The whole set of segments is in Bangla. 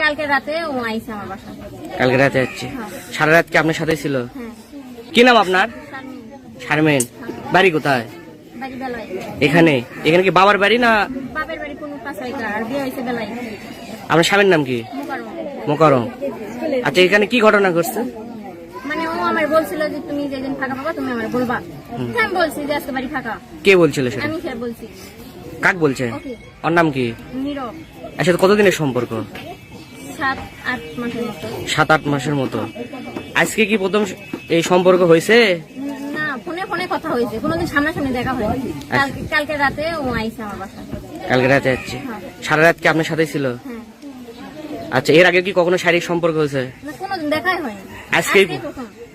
কালকে রাতে ও আইছে আমার বাসা। কালকে রাতে যাচ্ছে? সারা রাত কি আপনার সাথে ছিল? হ্যাঁ। কি নাম আপনার? শারমিন। বাড়ি কোথায়? বাড়ি বেলায়। এখানে? এখানে কি বাবার বাড়ি না? বাপের বাড়ি কোন পাশাইকা, আর বিয়ে হইছে বেলায়। আপনার স্বামীর নাম কি? মোকারম। আচ্ছা, এখানে কি ঘটনা ঘটছে? মানে ও আমার বলছিল যে তুমি যেদিন ফাঁকা পাবা তুমি আমার বলবা। আমি বলছি যে আজকে বাড়ি ফাঁকা। কে বলছিল সেটা? আমি স্যার বলছি। কাক বলছে? ওর নাম কি? নীরব। এর সাথে কতদিনের সম্পর্ক? 7-8 মাসের মতো। 7-8 মাসের মতো। আজকে কি প্রথম এই সম্পর্ক হয়েছে? না, ফোনে ফোনে কথা হয়েছে, কোনোদিন সামনাসামনি দেখা হয়নি। কালকে রাতে ও আইছে আমার বাসা। কালকে রাতে যাচ্ছে? সারা রাত কি আপনার সাথে ছিল? হ্যাঁ। আচ্ছা, এর আগে কি কখনো শারীরিক সম্পর্ক হয়েছে? না, কোনোদিন দেখাই হয়নি।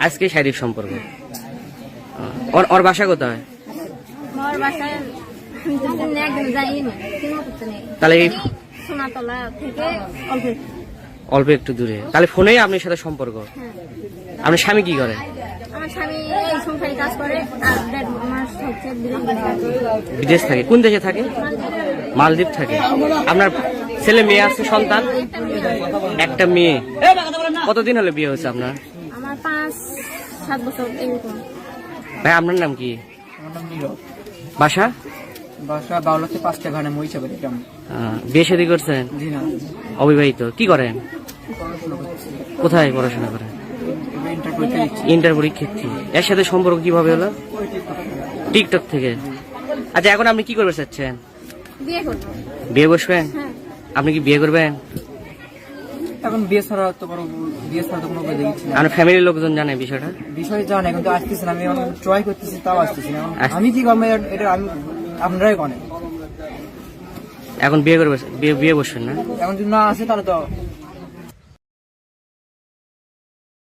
আজকে শারীরিক সম্পর্ক। ওর বাসা কোথায়? আমার বাসায় আমি একদিন যাইনি, চিন্তা করতে নেই। তাহলে এই সোনাতলা থেকে অল্প একটু দূরে, তাহলে ফোনেই আপনার সাথে সম্পর্ক? আপনার স্বামী কি করে? আমার স্বামী এই সংসারে কাজ করে, আর 1.5 মাস হচ্ছে বিদেশ থাকে। কোন দেশে থাকে? মালদ্বীপ থাকে। আপনার ছেলে মেয়ে আছে, সন্তান? একটা মেয়ে। কতদিন হলো বিয়ে হয়েছে আপনার? আমার 5-7 বছর এরকম। ভাই, আপনার নাম কি? আমার নাম নীরব। বাসা? বাসা বাউলাতে 5টা ঘানে মহিষাবাড়ি গ্রাম। বিয়ে শাদী করছেন? জি না, অবিবাহিত। কি করেন? পড়াশোনা করছি। কোথায় পড়াশোনা করেন? ইন্টার করতে দিচ্ছি। ইন্টার পরীক্ষার্থী। এর সাথে সম্পর্ক কিভাবে হলো? টিকটক থেকে। আচ্ছা, এখন আপনি কি করবে চাচ্ছেন? বিয়ে করবো। বিয়ে বসবেন? হ্যাঁ। আপনি কি বিয়ে করবেন? এখন বিয়ে ছাড়া তো কোনো উপায় দেখছি না। আপনার ফ্যামিলির লোকজন জানে বিষয়টা? বিষয় জানে কিন্তু আসতেছে না। আমি এখন ট্রাই করতেছি, তাও আসতেছি না। আমি কি করবো এটা আমি আপনারাই করেন। এখন বিয়ে করবে? বিয়ে বসবেন না? এখন যদি না আসে তাহলে তো